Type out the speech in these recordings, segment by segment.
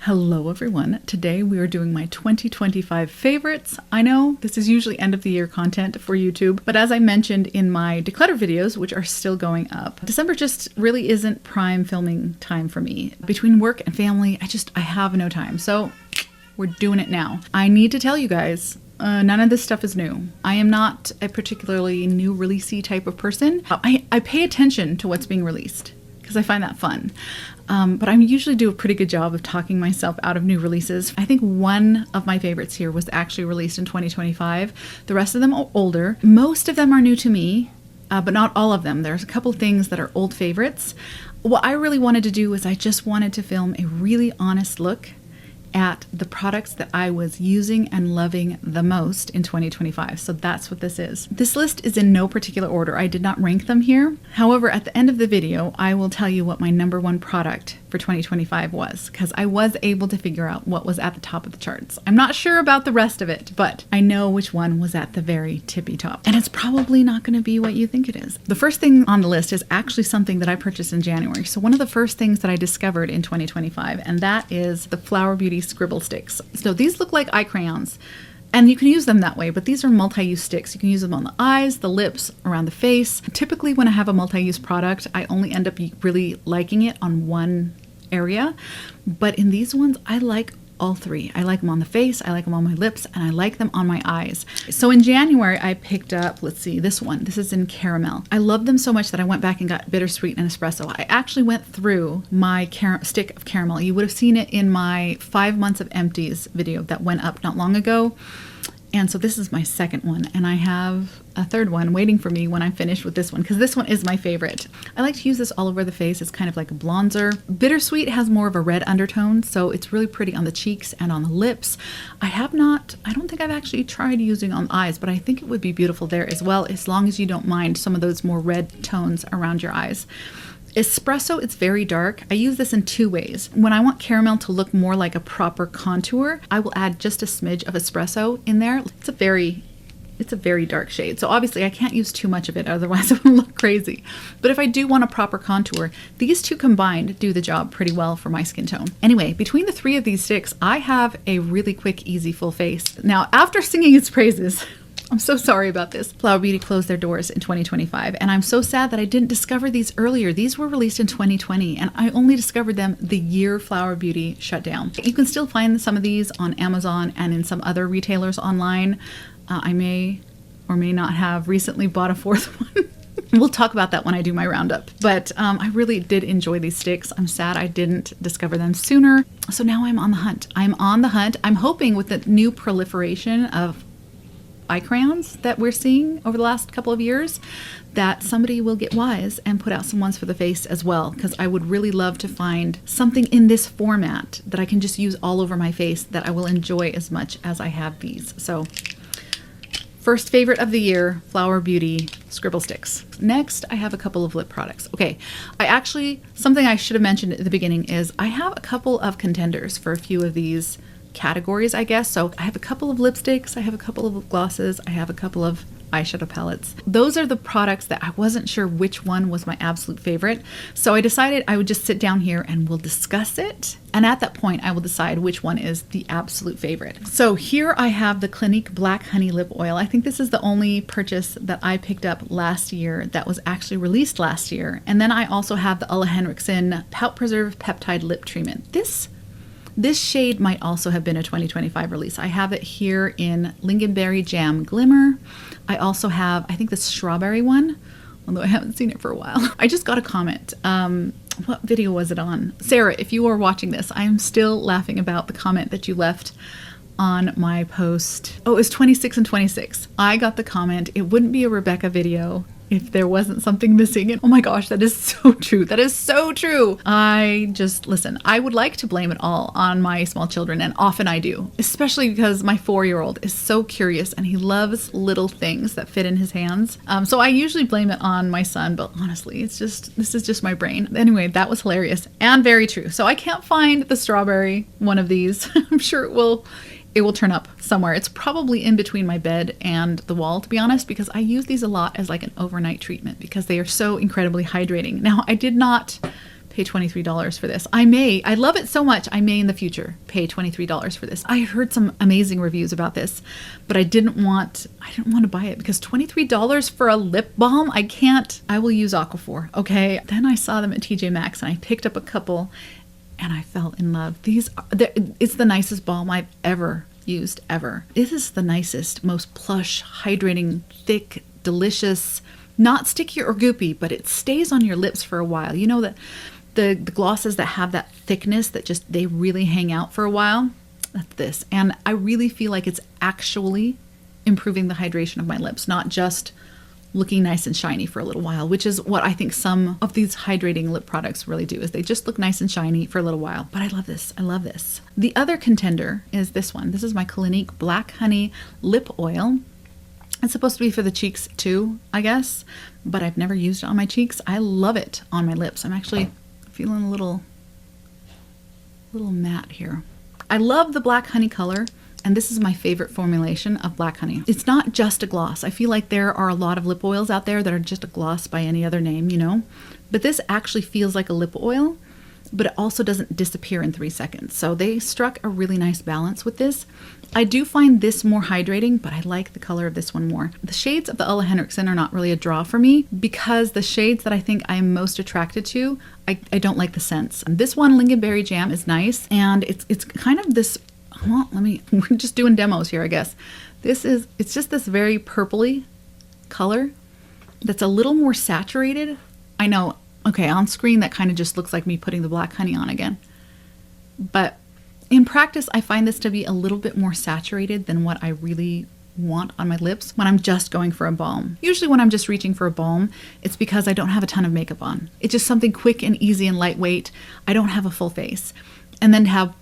Hello everyone. Today we are doing my 2025 favorites. I know this is usually end of the year content for YouTube, but as I mentioned in my declutter videos, which are still going up, December just really isn't prime filming time for me. Between work and family, I have no time. So we're doing it now. I need to tell you guys, none of this stuff is new. I am not a particularly new releasey type of person. I pay attention to what's being released because I find that fun. But I usually do a pretty good job of talking myself out of new releases. I think one of my favorites here was actually released in 2025. The rest of them are older. Most of them are new to me, but not all of them. There's a couple things that are old favorites. What I really wanted to do is I just wanted to film a really honest look at the products that I was using and loving the most in 2025. So that's what this is. This list is in no particular order. I did not rank them here. However, at the end of the video, I will tell you what my number one product for 2025 was, because I was able to figure out what was at the top of the charts. I'm not sure about the rest of it, but I know which one was at the very tippy top. And it's probably not going to be what you think it is. The first thing on the list is actually something that I purchased in January. So one of the first things that I discovered in 2025, and that is the Flower Beauty Scribble Sticks. So these look like eye crayons, and you can use them that way, but these are multi-use sticks. You can use them on the eyes, the lips, around the face. Typically when I have a multi-use product, I only end up really liking it on one area, but in these ones, I like all three. I like them on the face, I like them on my lips, and I like them on my eyes. So in January, I picked up, let's see, this one. This is in caramel. I love them so much that I went back and got bittersweet and espresso. I actually went through my stick of caramel. You would have seen it in my 5 months of empties video that went up not long ago. And so this is my second one, and I have a third one waiting for me when I'm finished with this one, because this one is my favorite. I like to use this all over the face. It's kind of like a bronzer. Bittersweet has more of a red undertone, so it's really pretty on the cheeks and on the lips. I don't think I've actually tried using on eyes, but I think it would be beautiful there as well, as long as you don't mind some of those more red tones around your eyes. Espresso, it's very dark. I use this in two ways. When I want caramel to look more like a proper contour, I will add just a smidge of espresso in there. It's a very dark shade. So obviously I can't use too much of it, otherwise it will look crazy. But if I do want a proper contour, these two combined do the job pretty well for my skin tone. Anyway, between the three of these sticks, I have a really quick, easy, full face. Now, after singing its praises, I'm so sorry about this. Flower Beauty closed their doors in 2025, and I'm so sad that I didn't discover these earlier. These were released in 2020, and I only discovered them the year Flower Beauty shut down. You can still find some of these on Amazon and in some other retailers online. I may or may not have recently bought a fourth one. We'll talk about that when I do my roundup. But I really did enjoy these sticks. I'm sad I didn't discover them sooner. So now I'm on the hunt. I'm on the hunt. I'm hoping with the new proliferation of eye crayons that we're seeing over the last couple of years, that somebody will get wise and put out some ones for the face as well, because I would really love to find something in this format that I can just use all over my face that I will enjoy as much as I have these. So first favorite of the year, Flower Beauty Scribble Sticks. Next, I have a couple of lip products. Okay, something I should have mentioned at the beginning is I have a couple of contenders for a few of these categories, I guess. So I have a couple of lipsticks, I have a couple of glosses, I have a couple of eyeshadow palettes. Those are the products that I wasn't sure which one was my absolute favorite. So I decided I would just sit down here and we'll discuss it. And at that point, I will decide which one is the absolute favorite. So here I have the Clinique Black Honey Lip Oil. I think this is the only purchase that I picked up last year that was actually released last year. And then I also have the Ulla Henriksen Pout Preserve Peptide Lip Treatment. This shade might also have been a 2025 release. I have it here in Lingonberry Jam Glimmer. I also have, I think, the strawberry one, although I haven't seen it for a while. I just got a comment. What video was it on? Sarah, if you are watching this, I am still laughing about the comment that you left on my post. Oh, it was 26 and 26. I got the comment, it wouldn't be a Rebecca video if there wasn't something missing. And oh my gosh, that is so true. That is so true. Listen, I would like to blame it all on my small children, and often I do, especially because my 4-year-old is so curious and he loves little things that fit in his hands. So I usually blame it on my son, but honestly, this is just my brain. Anyway, that was hilarious and very true. So I can't find the strawberry one of these. I'm sure it will turn up somewhere. It's probably in between my bed and the wall, to be honest, because I use these a lot as like an overnight treatment because they are so incredibly hydrating. Now, I did not pay $23 for this. I love it so much, I may in the future pay $23 for this. I heard some amazing reviews about this, but I didn't want to buy it because $23 for a lip balm, I will use Aquaphor, okay? Then I saw them at TJ Maxx and I picked up a couple and I fell in love. It's the nicest balm I've ever used, ever. This is the nicest, most plush, hydrating, thick, delicious, not sticky or goopy, but it stays on your lips for a while. You know that the glosses that have that thickness that just, they really hang out for a while? That's this. And I really feel like it's actually improving the hydration of my lips, not just looking nice and shiny for a little while, which is what I think some of these hydrating lip products really do, is they just look nice and shiny for a little while. But I love this. I love this. The other contender is this one. This is my Clinique Black Honey Lip Oil. It's supposed to be for the cheeks too, I guess, but I've never used it on my cheeks. I love it on my lips. I'm actually feeling a little matte here. I love the black honey color, and this is my favorite formulation of black honey. It's not just a gloss. I feel like there are a lot of lip oils out there that are just a gloss by any other name, you know, but this actually feels like a lip oil, but it also doesn't disappear in 3 seconds. So they struck a really nice balance with this. I do find this more hydrating, but I like the color of this one more. The shades of the Ole Henriksen are not really a draw for me because the shades that I think I am most attracted to, I don't like the scents. And this one, Lingonberry Jam, is nice, and it's kind of this, well, we're just doing demos here, I guess. It's just this very purpley color that's a little more saturated. I know, okay, on screen that kind of just looks like me putting the black honey on again. But in practice, I find this to be a little bit more saturated than what I really want on my lips when I'm just going for a balm. Usually when I'm just reaching for a balm, it's because I don't have a ton of makeup on. It's just something quick and easy and lightweight. I don't have a full face. And then to have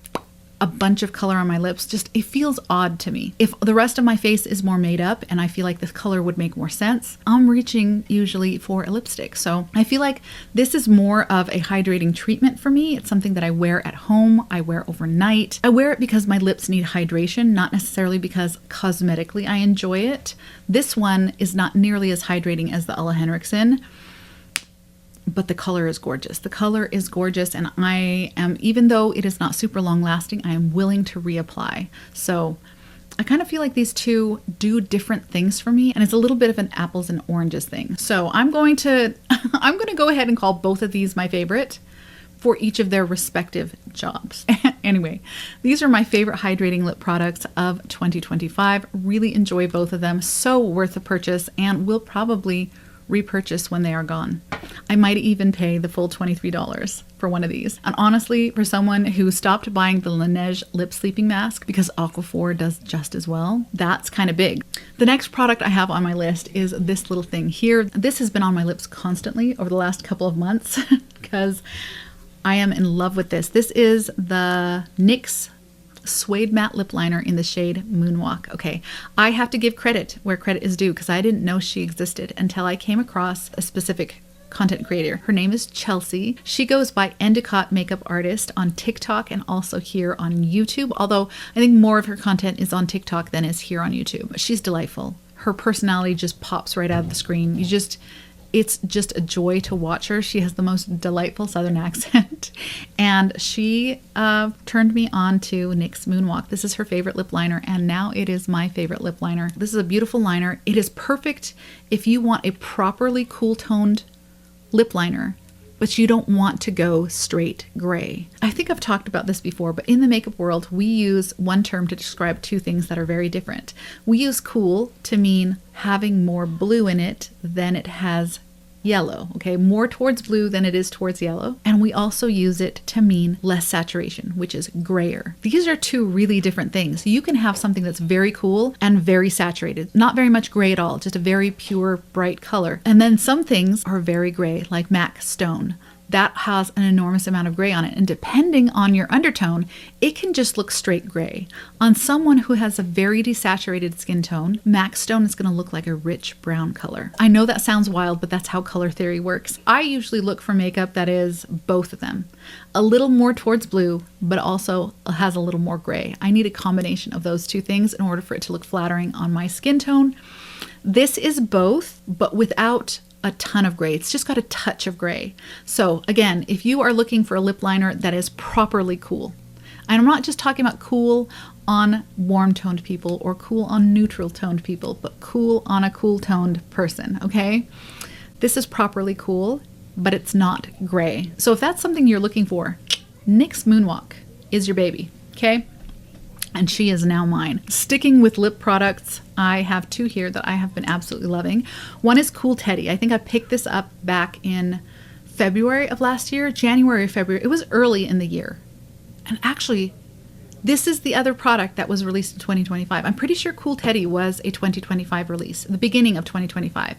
a bunch of color on my lips, just, it feels odd to me. If the rest of my face is more made up and I feel like this color would make more sense, I'm reaching usually for a lipstick. So I feel like this is more of a hydrating treatment for me. It's something that I wear at home, I wear overnight. I wear it because my lips need hydration, not necessarily because cosmetically I enjoy it. This one is not nearly as hydrating as the Ole Henriksen, but the color is gorgeous. The color is gorgeous, and I am, even though it is not super long lasting, I am willing to reapply. So I kind of feel like these two do different things for me, and it's a little bit of an apples and oranges thing. So I'm going to go ahead and call both of these my favorite for each of their respective jobs. Anyway, these are my favorite hydrating lip products of 2025. Really enjoy both of them. So worth the purchase, and will probably repurchase when they are gone. I might even pay the full $23 for one of these. And honestly, for someone who stopped buying the Laneige lip sleeping mask because Aquaphor does just as well, that's kind of big. The next product I have on my list is this little thing here. This has been on my lips constantly over the last couple of months because I am in love with this. This is the NYX Suede Matte Lip Liner in the shade Moonwalk. Okay, I have to give credit where credit is due because I didn't know she existed until I came across a specific content creator. Her name is Chelsea. She goes by Endicott Makeup Artist on TikTok and also here on YouTube, although I think more of her content is on TikTok than is here on YouTube. She's delightful. Her personality just pops right out of the screen. It's just a joy to watch her. She has the most delightful Southern accent. And she turned me on to NYX Moonwalk. This is her favorite lip liner, and now it is my favorite lip liner. This is a beautiful liner. It is perfect if you want a properly cool-toned lip liner, but you don't want to go straight gray. I think I've talked about this before, but in the makeup world, we use one term to describe two things that are very different. We use cool to mean having more blue in it than it has yellow, okay? More towards blue than it is towards yellow. And we also use it to mean less saturation, which is grayer. These are two really different things. You can have something that's very cool and very saturated, not very much gray at all, just a very pure, bright color. And then some things are very gray, like MAC Stone. That has an enormous amount of gray on it. And depending on your undertone, it can just look straight gray. On someone who has a very desaturated skin tone, MAC Stone is gonna look like a rich brown color. I know that sounds wild, but that's how color theory works. I usually look for makeup that is both of them. A little more towards blue, but also has a little more gray. I need a combination of those two things in order for it to look flattering on my skin tone. This is both, but without a ton of gray. It's just got a touch of gray. So again, if you are looking for a lip liner that is properly cool, and I'm not just talking about cool on warm toned people or cool on neutral toned people, but cool on a cool toned person, okay? This is properly cool, but it's not gray. So if that's something you're looking for, NYX Moonwalk is your baby, okay? And she is now mine. Sticking with lip products, I have two here that I have been absolutely loving. One is Cool Teddy. I think I picked this up back in February of last year, January or February. It was early in the year. And actually, this is the other product that was released in 2025. I'm pretty sure Cool Teddy was a 2025 release, the beginning of 2025.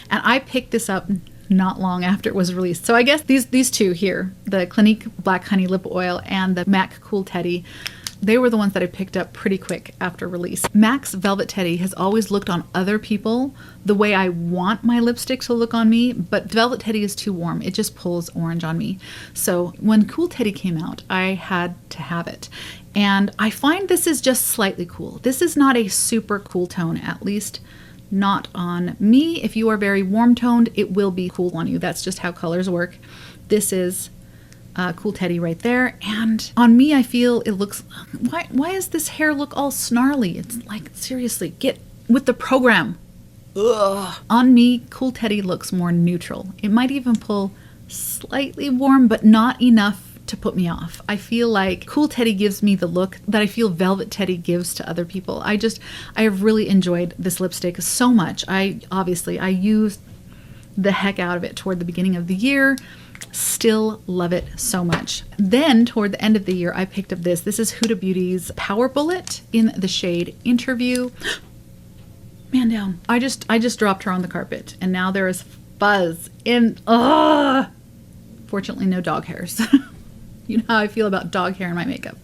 And I picked this up not long after it was released. So I guess these two here, the Clinique Black Honey Lip Oil and the MAC Cool Teddy, they were the ones that I picked up pretty quick after release. MAC's Velvet Teddy has always looked on other people the way I want my lipstick to look on me, but Velvet Teddy is too warm. It just pulls orange on me. So when Cool Teddy came out, I had to have it. And I find this is just slightly cool. This is not a super cool tone, at least not on me. If you are very warm toned, it will be cool on you. That's just how colors work. This is Cool Teddy right there. And on me, I feel it looks, why does this hair look all snarly? It's like, seriously, get with the program. Ugh. On me, Cool Teddy looks more neutral. It might even pull slightly warm, but not enough to put me off. I feel like Cool Teddy gives me the look that I feel Velvet Teddy gives to other people. I have really enjoyed this lipstick so much. I used the heck out of it toward the beginning of the year. Still love it so much. Then toward the end of the year, I picked up this. This is Huda Beauty's Power Bullet in the shade Interview. Man down. I just dropped her on the carpet and now there is fuzz in, fortunately no dog hairs. You know how I feel about dog hair in my makeup,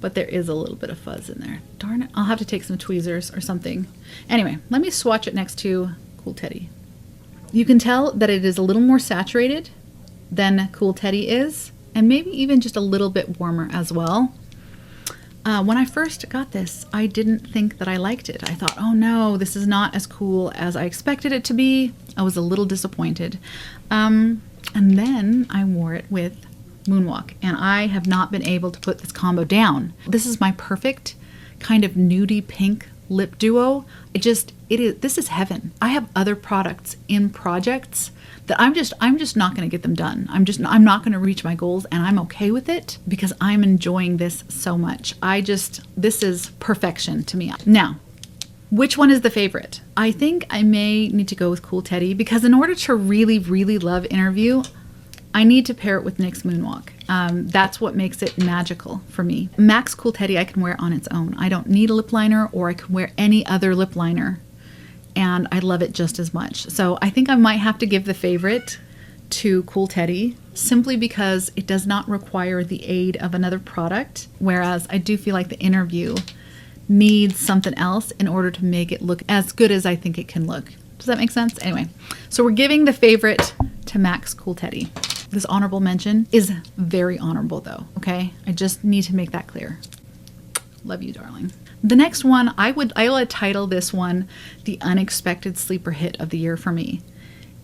but there is a little bit of fuzz in there. Darn it. I'll have to take some tweezers or something. Anyway, let me swatch it next to Cool Teddy. You can tell that it is a little more saturated than Cool Teddy is, and maybe even just a little bit warmer as well. When I first got this, I didn't think that I liked it. I thought, oh no, this is not as cool as I expected it to be. I was a little disappointed. And then I wore it with Moonwalk, and I have not been able to put this combo down. This is my perfect kind of nudie pink lip duo. This is heaven. I have other products in projects that I'm just not going to get them done. I'm not going to reach my goals, and I'm okay with it because I'm enjoying this so much. This is perfection to me. Now, which one is the favorite? I think I may need to go with Cool Teddy because in order to really, really love Interview, I need to pair it with NYX Moonwalk. That's what makes it magical for me. MAC's Cool Teddy I can wear on its own. I don't need a lip liner, or I can wear any other lip liner, and I love it just as much. So I think I might have to give the favorite to Cool Teddy simply because it does not require the aid of another product, whereas I do feel like the Interview needs something else in order to make it look as good as I think it can look. Does that make sense? Anyway, so we're giving the favorite to MAC's Cool Teddy. This honorable mention is very honorable though, okay? I just need to make that clear. Love you, darling. The next one, I will title this one the unexpected sleeper hit of the year for me.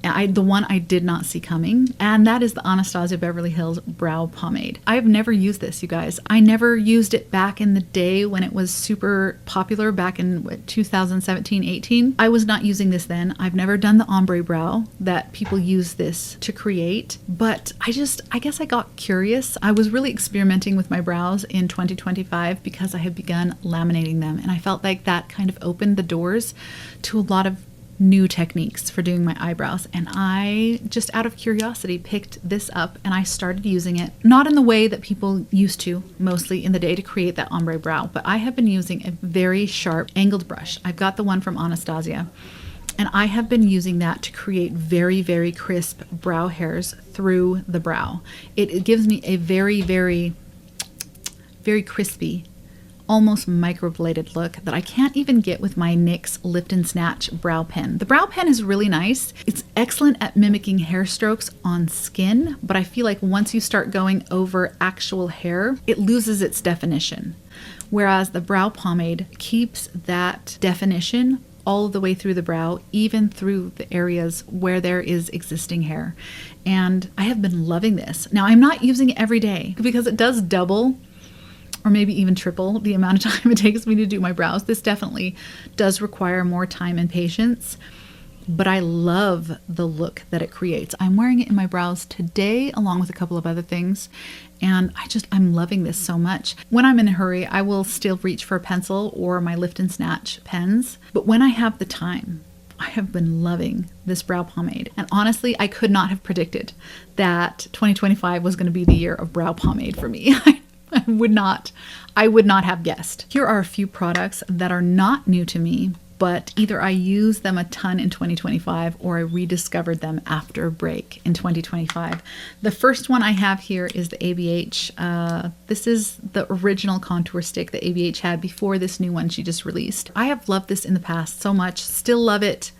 The one I did not see coming, and that is the Anastasia Beverly Hills Brow Pomade. I have never used this, you guys. I never used it back in the day when it was super popular back in 2017-18. I was not using this then. I've never done the ombre brow that people use this to create, but I guess I got curious. I was really experimenting with my brows in 2025 because I had begun laminating them, and I felt like that kind of opened the doors to a lot of new techniques for doing my eyebrows, and I just out of curiosity picked this up and I started using it, not in the way that people used to mostly in the day to create that ombre brow, but I have been using a very sharp angled brush. I've got the one from Anastasia, and I have been using that to create very, very crisp brow hairs through the brow. It gives me a very, very, very crispy, almost microbladed look that I can't even get with my NYX Lift and Snatch brow pen. The brow pen is really nice. It's excellent at mimicking hair strokes on skin, but I feel like once you start going over actual hair, it loses its definition. Whereas the brow pomade keeps that definition all the way through the brow, even through the areas where there is existing hair. And I have been loving this. Now, I'm not using it every day because it does double or maybe even triple the amount of time it takes me to do my brows. This definitely does require more time and patience, but I love the look that it creates. I'm wearing it in my brows today along with a couple of other things, and I'm loving this so much. When I'm in a hurry, I will still reach for a pencil or my lift and snatch pens, but when I have the time, I have been loving this brow pomade. And honestly, I could not have predicted that 2025 was going to be the year of brow pomade for me. I would not have guessed. Here are a few products that are not new to me, but either I used them a ton in 2025 or I rediscovered them after a break in 2025. The first one I have here is the ABH. This is the original contour stick that ABH had before this new one she just released. I have loved this in the past so much, still love it.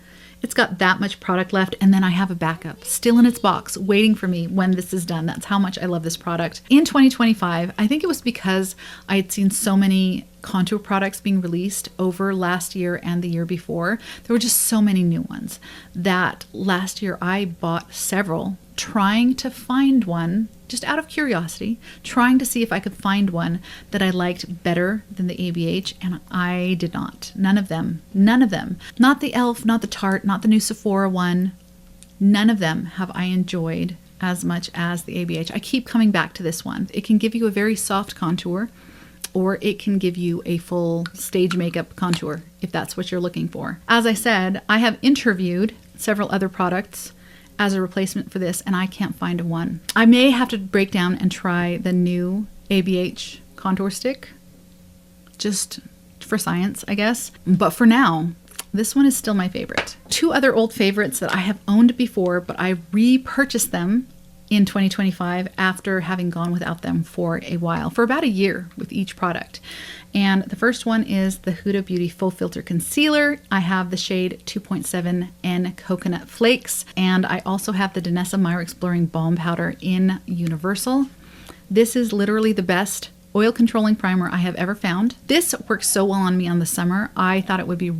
It's got that much product left, and then I have a backup still in its box waiting for me when this is done. That's how much I love this product. In 2025, I think it was because I had seen so many contour products being released over last year and the year before. There were just so many new ones that last year I bought several, trying to find one, just out of curiosity, trying to see if I could find one that I liked better than the ABH, and I did not. None of them. Not the e.l.f., not the Tarte, not the new Sephora one. None of them have I enjoyed as much as the ABH. I keep coming back to this one. It can give you a very soft contour, or it can give you a full stage makeup contour if that's what you're looking for. As I said, I have interviewed several other products as a replacement for this, and I can't find one. I may have to break down and try the new ABH contour stick, just for science, I guess. But for now, this one is still my favorite. Two other old favorites that I have owned before, but I repurchased them in 2025 after having gone without them for a while, for about a year with each product. And the first one is the Huda Beauty Faux Filter Concealer. I have the shade 2.7N Coconut Flakes, and I also have the Danessa Myricks Blurring Balm Powder in Universal. This is literally the best oil controlling primer I have ever found. This works so well on me on the summer. I thought it would be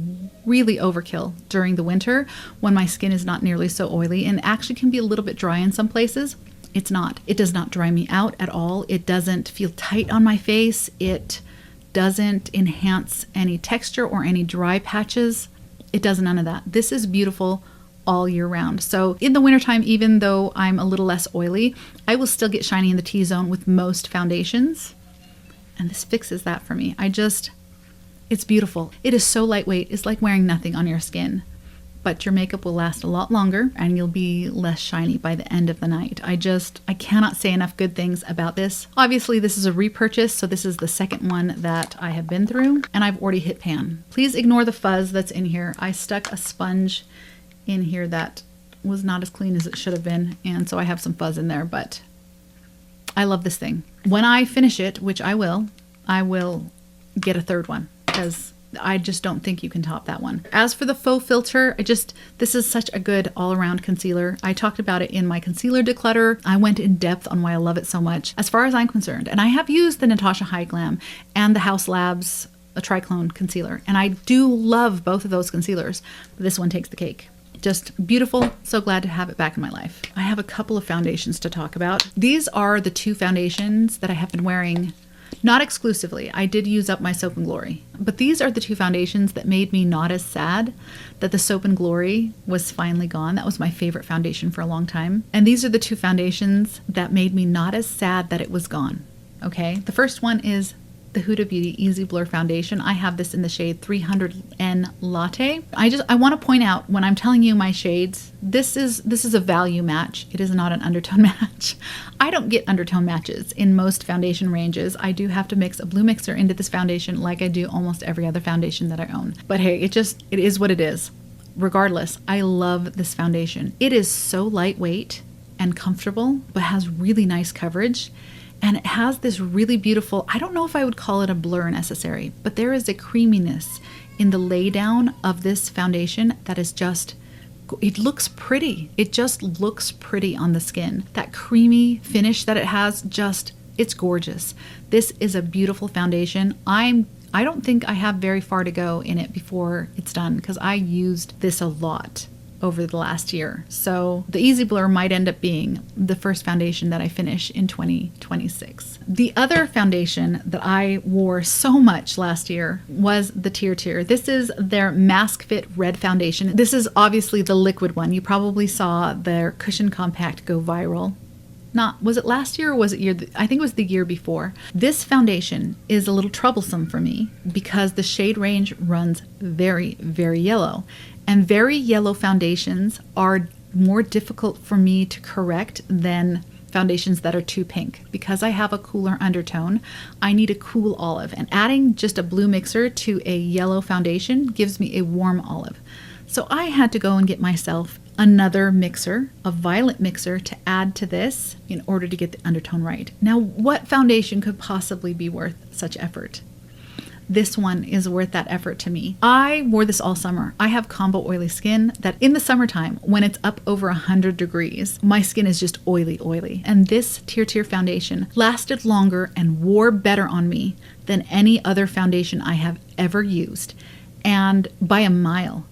really overkill during the winter when my skin is not nearly so oily and actually can be a little bit dry in some places. It's not. It does not dry me out at all. It doesn't feel tight on my face. It doesn't enhance any texture or any dry patches. It does none of that. This is beautiful all year round. So in the wintertime, even though I'm a little less oily, I will still get shiny in the T-zone with most foundations. And this fixes that for me. It's beautiful. It is so lightweight. It's like wearing nothing on your skin, but your makeup will last a lot longer and you'll be less shiny by the end of the night. I cannot say enough good things about this. Obviously, this is a repurchase, so this is the second one that I have been through, and I've already hit pan. Please ignore the fuzz that's in here. I stuck a sponge in here that was not as clean as it should have been, and so I have some fuzz in there, but I love this thing. When I finish it, which I will get a third one because I just don't think you can top that one. As for the faux filter, this is such a good all-around concealer. I talked about it in my concealer declutter. I went in depth on why I love it so much as far as I'm concerned. And I have used the Natasha High Glam and the House Labs Triclone concealer. And I do love both of those concealers. But this one takes the cake. Just beautiful. So glad to have it back in my life. I have a couple of foundations to talk about. These are the two foundations that I have been wearing, not exclusively. I did use up my Soap and Glory, but these are the two foundations that made me not as sad that the Soap and Glory was finally gone. That was my favorite foundation for a long time. And these are the two foundations that made me not as sad that it was gone. Okay. The first one is the Huda Beauty Easy Blur Foundation. I have this in the shade 300N Latte. I want to point out when I'm telling you my shades, this is a value match. It is not an undertone match. I don't get undertone matches in most foundation ranges. I do have to mix a blue mixer into this foundation like I do almost every other foundation that I own. But hey, it is what it is. Regardless, I love this foundation. It is so lightweight and comfortable, but has really nice coverage. And it has this really beautiful, I don't know if I would call it a blur necessary, but there is a creaminess in the laydown of this foundation that is just, it looks pretty. It just looks pretty on the skin. That creamy finish that it has, it's gorgeous. This is a beautiful foundation. I'm I don't think I have very far to go in it before it's done because I used this a lot over the last year. So the Easy Blur might end up being the first foundation that I finish in 2026. The other foundation that I wore so much last year was the Tier. This is their Mask Fit Red Foundation. This is obviously the liquid one. You probably saw their Cushion Compact go viral. Was it last year or was it I think it was the year before. This foundation is a little troublesome for me because the shade range runs very, very yellow. And very yellow foundations are more difficult for me to correct than foundations that are too pink. Because I have a cooler undertone, I need a cool olive. And adding just a blue mixer to a yellow foundation gives me a warm olive. So I had to go and get myself another mixer, a violet mixer, to add to this in order to get the undertone right. Now, what foundation could possibly be worth such effort? This one is worth that effort to me. I wore this all summer. I have combo oily skin that in the summertime, when it's up over 100 degrees, my skin is just oily. And this Tier foundation lasted longer and wore better on me than any other foundation I have ever used. And by a mile.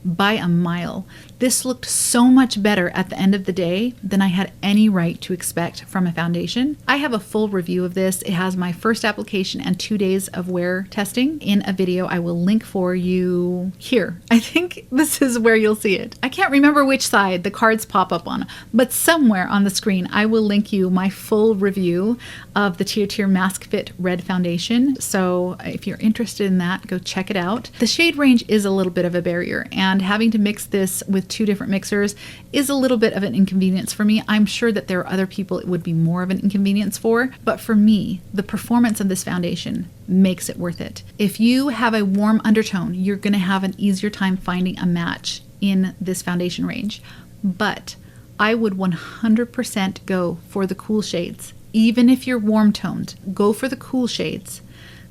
This looked so much better at the end of the day than I had any right to expect from a foundation. I have a full review of this. It has my first application and 2 days of wear testing in a video I will link for you here. I think this is where you'll see it. I can't remember which side the cards pop up on, but somewhere on the screen I will link you my full review of the Tier Mask Fit Red Foundation. So if you're interested in that, go check it out. The shade range is a little bit of a barrier, and having to mix this with 2 different mixers is a little bit of an inconvenience for me. I'm sure that there are other people it would be more of an inconvenience for, but for me, the performance of this foundation makes it worth it. If you have a warm undertone, you're going to have an easier time finding a match in this foundation range, but I would 100% go for the cool shades. Even if you're warm toned, go for the cool shades.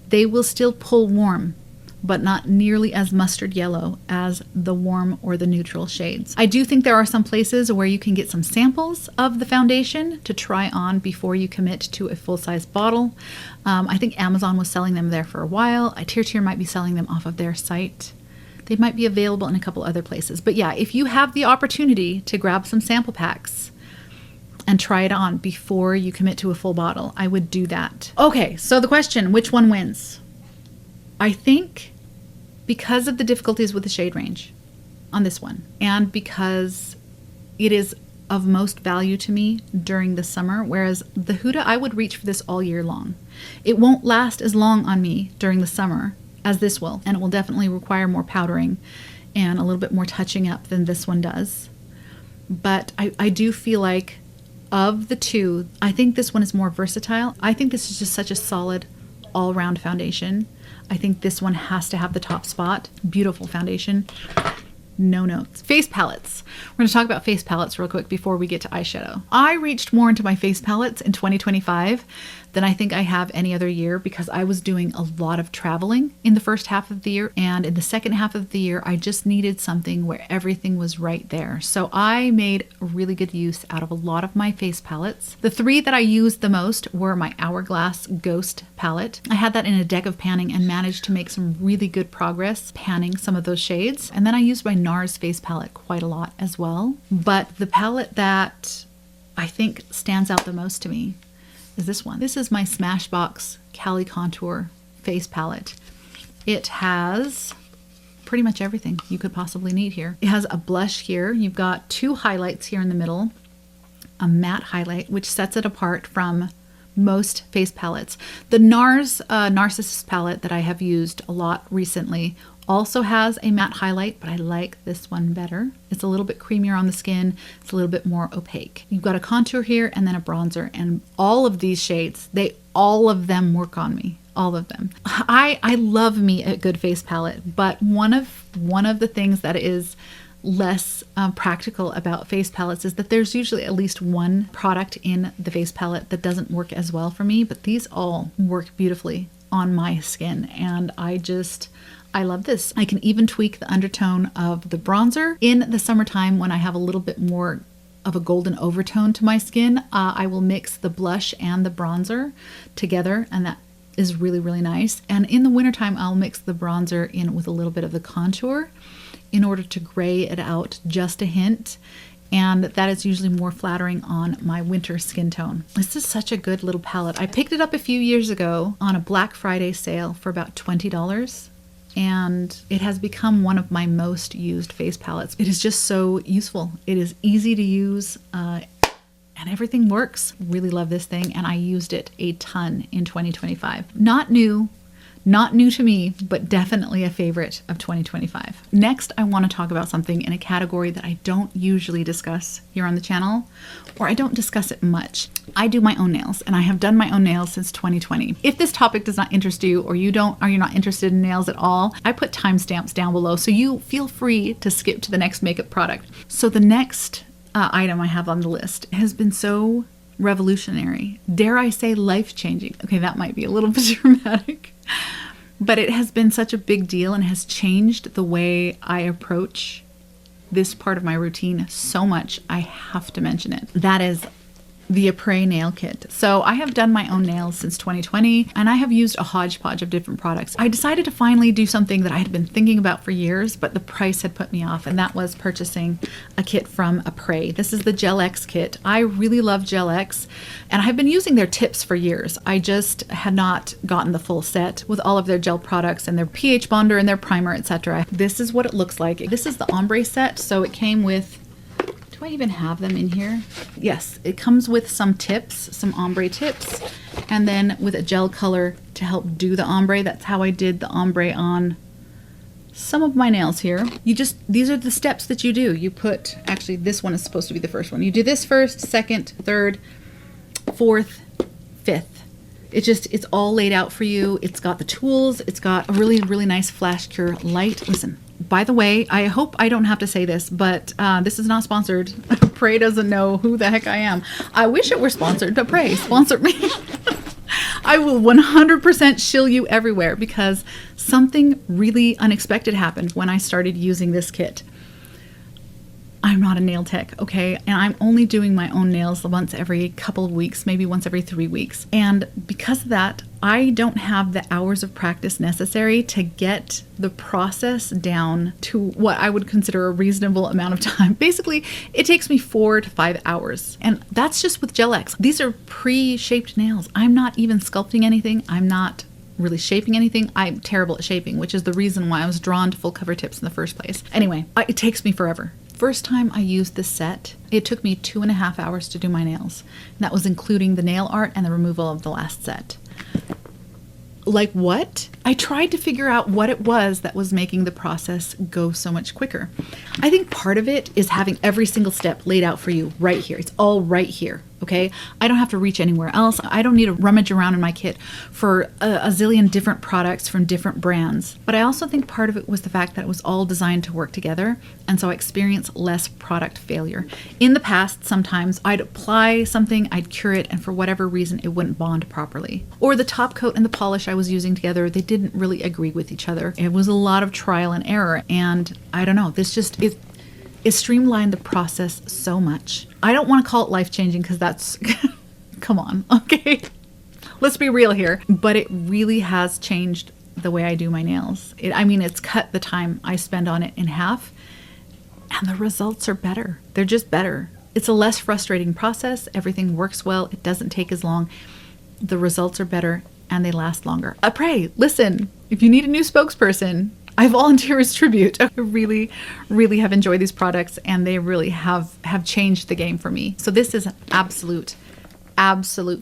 They will still pull warm, but not nearly as mustard yellow as the warm or the neutral shades. I do think there are some places where you can get some samples of the foundation to try on before you commit to a full-size bottle. I think Amazon was selling them there for a while. Tier might be selling them off of their site. They might be available in a couple other places. But yeah, if you have the opportunity to grab some sample packs and try it on before you commit to a full bottle, I would do that. Okay, so the question, which one wins? I think because of the difficulties with the shade range on this one, and because it is of most value to me during the summer, whereas the Huda, I would reach for this all year long. It won't last as long on me during the summer as this will, and it will definitely require more powdering and a little bit more touching up than this one does. But I do feel like of the two, I think this one is more versatile. I think this is just such a solid all-round foundation. I think this one has to have the top spot. Beautiful foundation. No notes. Face palettes. We're going to talk about face palettes real quick before we get to eyeshadow. I reached more into my face palettes in 2025 than I think I have any other year because I was doing a lot of traveling in the first half of the year, and in the second half of the year I just needed something where everything was right there. So I made really good use out of a lot of my face palettes. The 3 that I used the most were my Hourglass Ghost palette. I had that in a deck of panning and managed to make some really good progress panning some of those shades. And then I used my NARS face palette quite a lot as well. But the palette that I think stands out the most to me is this one. This is my Smashbox Cali Contour face palette. It has pretty much everything you could possibly need here. It has a blush here. You've got 2 highlights here in the middle, a matte highlight, which sets it apart from most face palettes. The NARS Narcissus palette that I have used a lot recently also has a matte highlight, but I like this one better. It's a little bit creamier on the skin. It's a little bit more opaque. You've got a contour here and then a bronzer, and all of these shades, all of them work on me. All of them. I love me a good face palette, but one of the things that is less practical about face palettes is that there's usually at least one product in the face palette that doesn't work as well for me, but these all work beautifully on my skin, and I love this. I can even tweak the undertone of the bronzer. In the summertime when I have a little bit more of a golden overtone to my skin, I will mix the blush and the bronzer together, and that is really, really nice. And in the wintertime, I'll mix the bronzer in with a little bit of the contour in order to gray it out just a hint. And that is usually more flattering on my winter skin tone. This is such a good little palette. I picked it up a few years ago on a Black Friday sale for about $20. And it has become one of my most used face palettes. It is just so useful. It is easy to use and everything works. Really love this thing, and I used it a ton in 2025. Not new to me, but definitely a favorite of 2025. Next, I want to talk about something in a category that I don't usually discuss here on the channel, or I don't discuss it much. I do my own nails, and I have done my own nails since 2020. If this topic does not interest you, or you're not interested in nails at all, I put timestamps down below, so you feel free to skip to the next makeup product. So the next item I have on the list has been so revolutionary, dare I say life-changing. Okay, that might be a little bit dramatic, but it has been such a big deal and has changed the way I approach this part of my routine so much, I have to mention it. That is the Apres nail kit. So I have done my own nails since 2020, and I have used a hodgepodge of different products. I decided to finally do something that I had been thinking about for years, but the price had put me off, and that was purchasing a kit from Apres. This is the Gel X kit. I really love Gel X, and I have been using their tips for years. I just had not gotten the full set with all of their gel products and their pH bonder and their primer, etc. This is what it looks like. This is the ombre set, so it came with, do I even have them in here? Yes, it comes with some tips, some ombre tips, and then with a gel color to help do the ombre. That's how I did the ombre on some of my nails here. These are the steps that you do. You put, actually this one is supposed to be the first one. You do this first, second, third, fourth, fifth. It's all laid out for you. It's got the tools. It's got a really, really nice flash cure light. Listen. By the way, I hope I don't have to say this, but this is not sponsored. Apres doesn't know who the heck I am. I wish it were sponsored. Apres, sponsor me. I will 100% shill you everywhere because something really unexpected happened when I started using this kit. I'm not a nail tech, okay? And I'm only doing my own nails once every couple of weeks, maybe once every 3 weeks. And because of that, I don't have the hours of practice necessary to get the process down to what I would consider a reasonable amount of time. Basically, it takes me 4 to 5 hours. And that's just with Gel X. These are pre-shaped nails. I'm not even sculpting anything. I'm not really shaping anything. I'm terrible at shaping, which is the reason why I was drawn to full cover tips in the first place. Anyway, it takes me forever. First time I used this set, it took me 2.5 hours to do my nails. And that was including the nail art and the removal of the last set. Like what? I tried to figure out what it was that was making the process go so much quicker. I think part of it is having every single step laid out for you right here. It's all right here, okay? I don't have to reach anywhere else. I don't need to rummage around in my kit for a zillion different products from different brands. But I also think part of it was the fact that it was all designed to work together, and so I experienced less product failure. In the past, sometimes I'd apply something, I'd cure it, and for whatever reason, it wouldn't bond properly. Or the top coat and the polish I was using together, they didn't really agree with each other. It was a lot of trial and error, and I don't know, this just it streamlined the process so much. I don't want to call it life-changing because that's come on, okay? Let's be real here. But it really has changed the way I do my nails. It's cut the time I spend on it in half, and the results are better. They're just better. It's a less frustrating process. Everything works well. It doesn't take as long. The results are better, and they last longer. Apres, listen, if you need a new spokesperson, I volunteer as tribute. I really, really have enjoyed these products, and they really have changed the game for me. So this is an absolute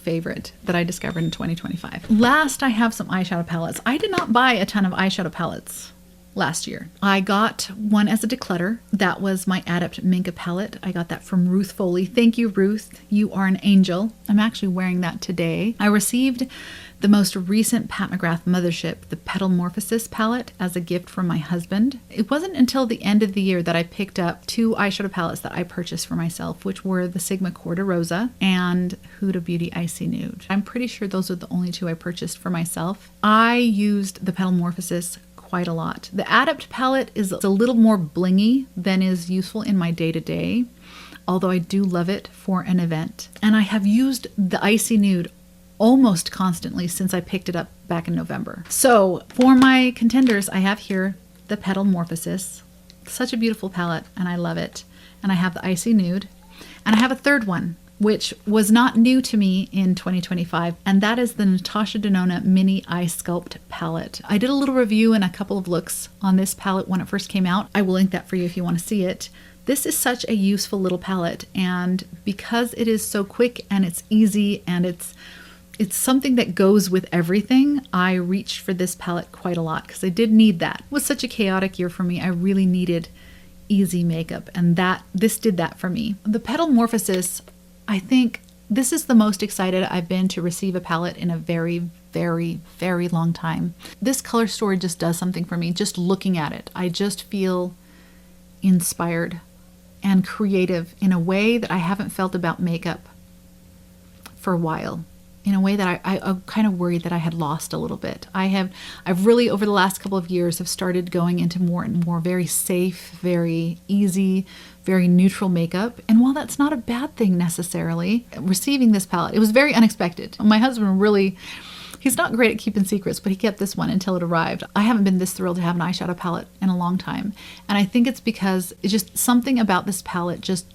favorite that I discovered in 2025. Last, I have some eyeshadow palettes. I did not buy a ton of eyeshadow palettes last year. I got one as a declutter. That was my Adept Minka palette. I got that from Ruth Foley. Thank you, Ruth. You are an angel. I'm actually wearing that today. I received the most recent Pat McGrath Mothership, the Petalmorphosis palette, as a gift from my husband. It wasn't until the end of the year that I picked up 2 eyeshadow palettes that I purchased for myself, which were the Sigma Corda Rosa and Huda Beauty Icy Nude. I'm pretty sure those are the only 2 I purchased for myself. I used the Petalmorphosis quite a lot. The Adept palette is a little more blingy than is useful in my day-to-day, although I do love it for an event. And I have used the Icy Nude almost constantly since I picked it up back in November. So for my contenders, I have here the Petal Morphosis. Such a beautiful palette, and I love it. And I have the Icy Nude. And I have a third one, which was not new to me in 2025, and that is the Natasha Denona Mini Eye Sculpt palette. I did a little review and a couple of looks on this palette when it first came out. I will link that for you if you want to see it. This is such a useful little palette, and because it is so quick and it's easy and it's something that goes with everything, I reached for this palette quite a lot because I did need that. It was such a chaotic year for me. I really needed easy makeup, and this did that for me. The Petal Morphosis, I think this is the most excited I've been to receive a palette in a very, very, very long time. This color story just does something for me. Just looking at it, I just feel inspired and creative in a way that I haven't felt about makeup for a while. In a way that I'm kind of worried that I had lost a little bit. I've really, over the last couple of years, have started going into more and more very safe, very easy, very neutral makeup. And while that's not a bad thing necessarily, receiving this palette, it was very unexpected. My husband really, he's not great at keeping secrets, but he kept this one until it arrived. I haven't been this thrilled to have an eyeshadow palette in a long time. And I think it's because it's just something about this palette just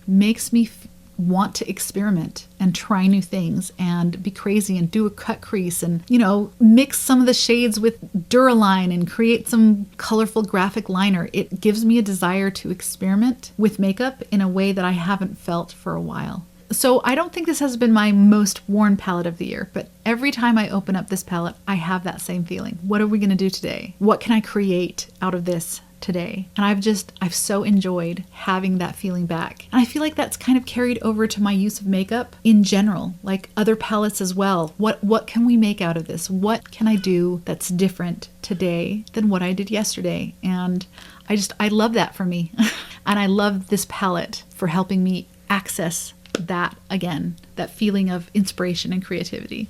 makes me want to experiment and try new things and be crazy and do a cut crease and, you know, mix some of the shades with Duraline and create some colorful graphic liner. It gives me a desire to experiment with makeup in a way that I haven't felt for a while. So I don't think this has been my most worn palette of the year, but every time I open up this palette, I have that same feeling. What are we going to do today? What can I create out of this today? And I've so enjoyed having that feeling back. And I feel like that's kind of carried over to my use of makeup in general, like other palettes as well. What can we make out of this? What can I do that's different today than what I did yesterday? And I love that for me. And I love this palette for helping me access that again, that feeling of inspiration and creativity.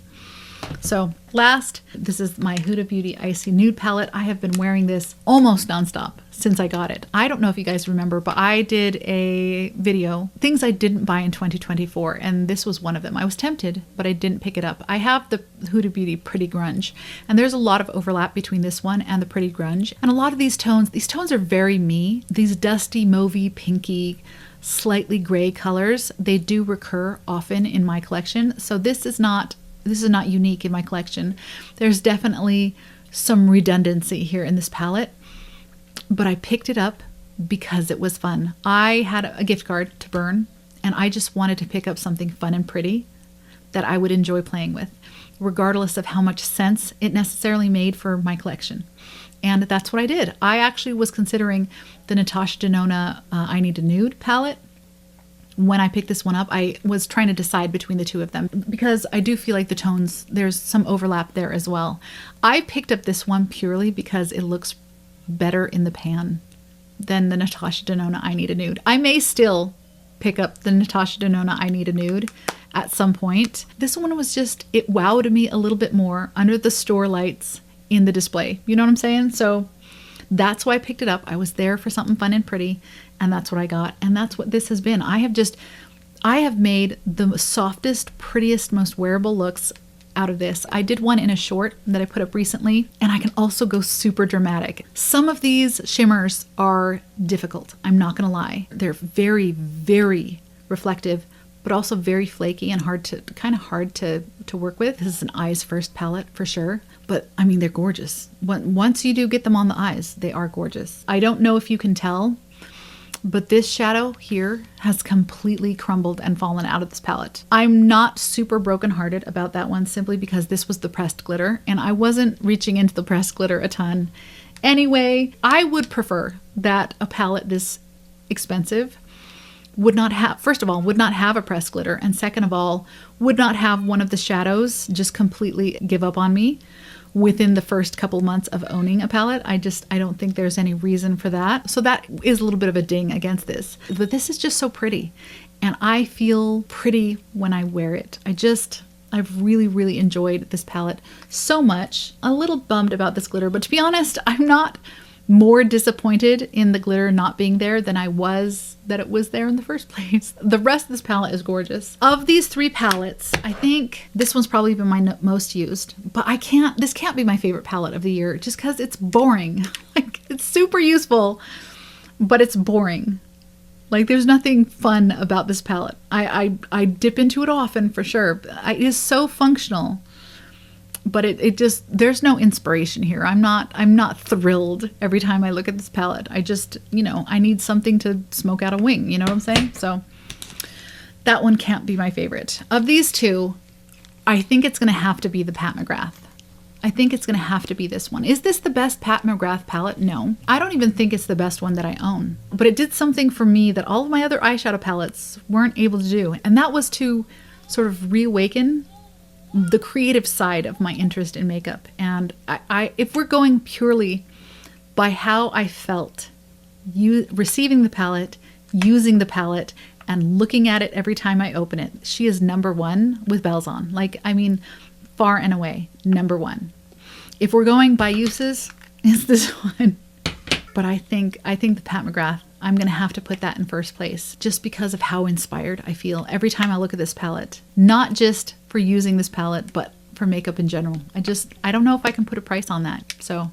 So last, this is my Huda Beauty Icy Nude palette. I have been wearing this almost nonstop since I got it. I don't know if you guys remember, but I did a video, things I didn't buy in 2024, and this was one of them. I was tempted, but I didn't pick it up. I have the Huda Beauty Pretty Grunge, and there's a lot of overlap between this one and the Pretty Grunge. And a lot of these tones are very me. These dusty, mauvey, pinky, slightly gray colors, they do recur often in my collection. So this is not unique in my collection. There's definitely some redundancy here in this palette, but I picked it up because it was fun. I had a gift card to burn, and I just wanted to pick up something fun and pretty that I would enjoy playing with, regardless of how much sense it necessarily made for my collection. And that's what I did. I actually was considering the Natasha Denona I Need a Nude palette. When I picked this one up, I was trying to decide between the two of them because I do feel like the tones, there's some overlap there as well. I picked up this one purely because it looks better in the pan than the Natasha Denona I Need a Nude. I may still pick up the Natasha Denona I Need a Nude at some point. This one was just, it wowed me a little bit more under the store lights in the display. You know what I'm saying? So that's why I picked it up. I was there for something fun and pretty, and that's what I got. And that's what this has been. I have made the softest, prettiest, most wearable looks out of this. I did one in a short that I put up recently, and I can also go super dramatic. Some of these shimmers are difficult. I'm not gonna lie. They're very, very reflective, but also very flaky and hard to work with. This is an eyes first palette for sure, but I mean, they're gorgeous. Once you do get them on the eyes, they are gorgeous. I don't know if you can tell, but this shadow here has completely crumbled and fallen out of this palette. I'm not super brokenhearted about that one simply because this was the pressed glitter and I wasn't reaching into the pressed glitter a ton. Anyway, I would prefer that a palette this expensive would not have, first of all, would not have a pressed glitter, and second of all, would not have one of the shadows just completely give up on me within the first couple months of owning a palette. I don't think there's any reason for that. So that is a little bit of a ding against this. But this is just so pretty, and I feel pretty when I wear it. I've really, really enjoyed this palette so much. A little bummed about this glitter, but to be honest, I'm not more disappointed in the glitter not being there than I was that it was there in the first place. The rest of this palette is gorgeous. Of these 3 palettes, I think this one's probably been my most used, but this can't be my favorite palette of the year just because it's boring. Like, it's super useful, but it's boring. Like, there's nothing fun about this palette. I dip into it often for sure. It is so functional, but it just, there's no inspiration here. I'm not thrilled every time I look at this palette. I just, I need something to smoke out a wing, you know what I'm saying? So that one can't be my favorite. Of these 2, I think it's gonna have to be the Pat McGrath. I think it's gonna have to be this one. Is this the best Pat McGrath palette? No. I don't even think it's the best one that I own. But it did something for me that all of my other eyeshadow palettes weren't able to do. And that was to sort of reawaken the creative side of my interest in makeup. And if we're going purely by how I felt receiving the palette, using the palette, and looking at it every time I open it, she is number 1 with bells on. Like, I mean, far and away, number 1. If we're going by uses, it's this one. But I think the Pat McGrath, I'm gonna have to put that in first place just because of how inspired I feel every time I look at this palette. Not just for using this palette, but for makeup in general. I don't know if I can put a price on that. So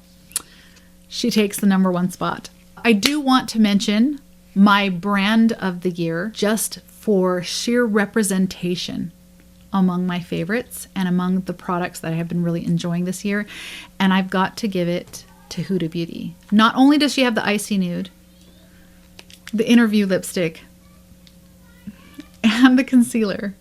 she takes the number 1 spot. I do want to mention my brand of the year just for sheer representation among my favorites and among the products that I have been really enjoying this year. And I've got to give it to Huda Beauty. Not only does she have the Icy Nude, the Interview lipstick, and the concealer,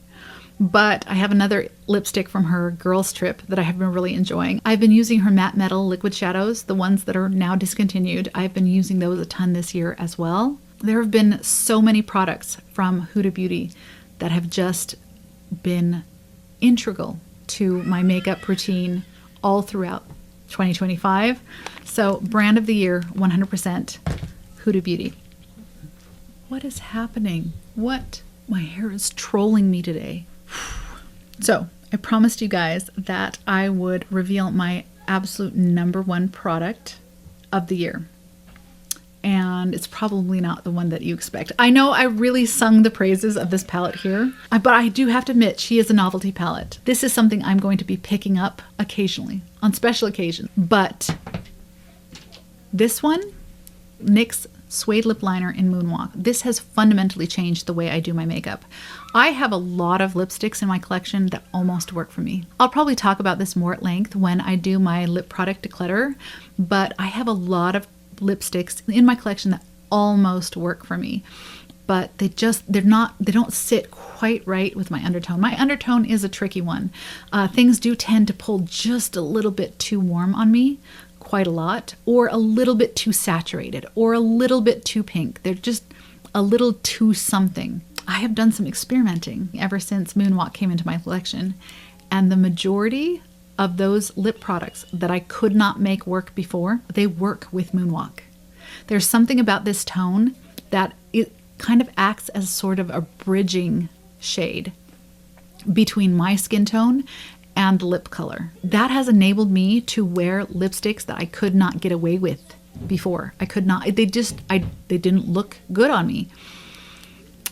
but I have another lipstick from her Girls Trip that I have been really enjoying. I've been using her matte metal liquid shadows, the ones that are now discontinued. I've been using those a ton this year as well. There have been so many products from Huda Beauty that have just been integral to my makeup routine all throughout 2025. So brand of the year, 100% Huda Beauty. What is happening? What? My hair is trolling me today. So I promised you guys that I would reveal my absolute number 1 product of the year. And it's probably not the one that you expect. I know I really sung the praises of this palette here, but I do have to admit she is a novelty palette. This is something I'm going to be picking up occasionally, on special occasions. But this one, NYX Suede Lip Liner in Moonwalk. This has fundamentally changed the way I do my makeup. I have a lot of lipsticks in my collection that almost work for me. I'll probably talk about this more at length when I do my lip product declutter, but I have a lot of lipsticks in my collection that almost work for me, but they don't sit quite right with my undertone. My undertone is a tricky one. Things do tend to pull just a little bit too warm on me, quite a lot, or a little bit too saturated, or a little bit too pink. They're just a little too something. I have done some experimenting ever since Moonwalk came into my collection, and the majority of those lip products that I could not make work before, they work with Moonwalk. There's something about this tone that it kind of acts as sort of a bridging shade between my skin tone and the lip color. That has enabled me to wear lipsticks that I could not get away with before. I could not, they didn't look good on me.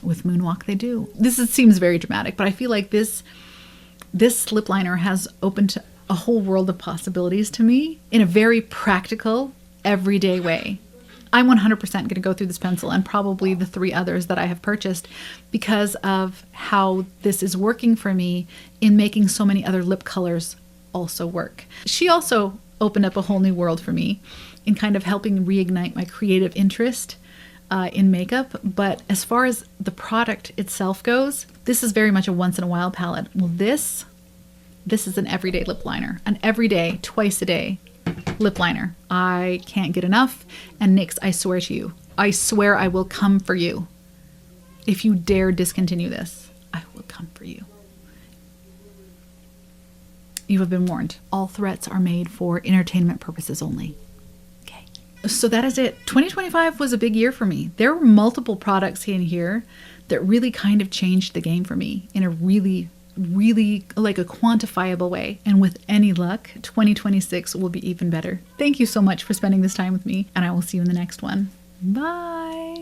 With Moonwalk, they do. Seems very dramatic, but I feel like this lip liner has opened a whole world of possibilities to me in a very practical, everyday way. I'm 100% going to go through this pencil and probably the 3 others that I have purchased because of how this is working for me in making so many other lip colors also work. She also opened up a whole new world for me in kind of helping reignite my creative interest in makeup. But as far as the product itself goes, this is very much a once in a while palette. Well, this is an everyday lip liner, an everyday, twice a day lip liner. I can't get enough. And NYX, I swear to you, I swear I will come for you. If you dare discontinue this, I will come for you. You have been warned. All threats are made for entertainment purposes only. Okay. So that is it. 2025 was a big year for me. There were multiple products in here that really kind of changed the game for me in a really really like a quantifiable way. And with any luck, 2026 will be even better. Thank you so much for spending this time with me, and I will see you in the next one. Bye!